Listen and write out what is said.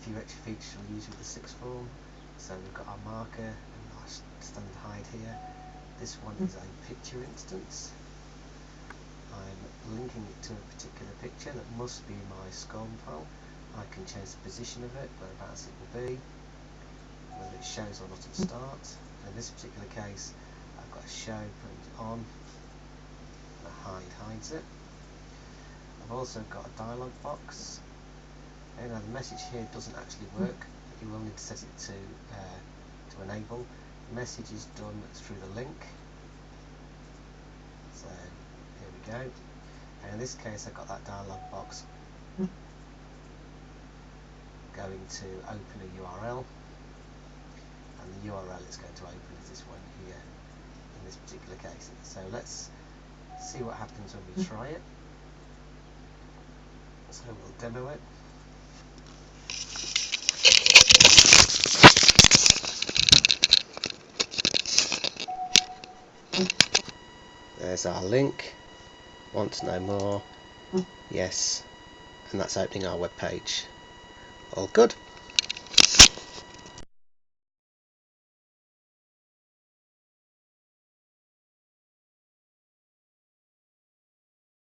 few extra features we'll use with the sixth form. So we've got our marker and our standard hide here. This one is a picture instance. I'm linking it to a particular picture that must be my scone pole. I can change the position of it, whereabouts it will be, whether it shows or not at the start. And in this particular case, I've got a show, put it on, and a hide hides it. I've also got a dialog box. And now the message here doesn't actually work. You will need to set it to enable. The message is done through the link. So here we go. And in this case, I've got that dialog box going to open a URL, and the URL it's going to open is this one here in this particular case. So let's see what happens when we try it. So we'll demo it. There's our link. Want to know more? Yes. And that's opening our web page. All good.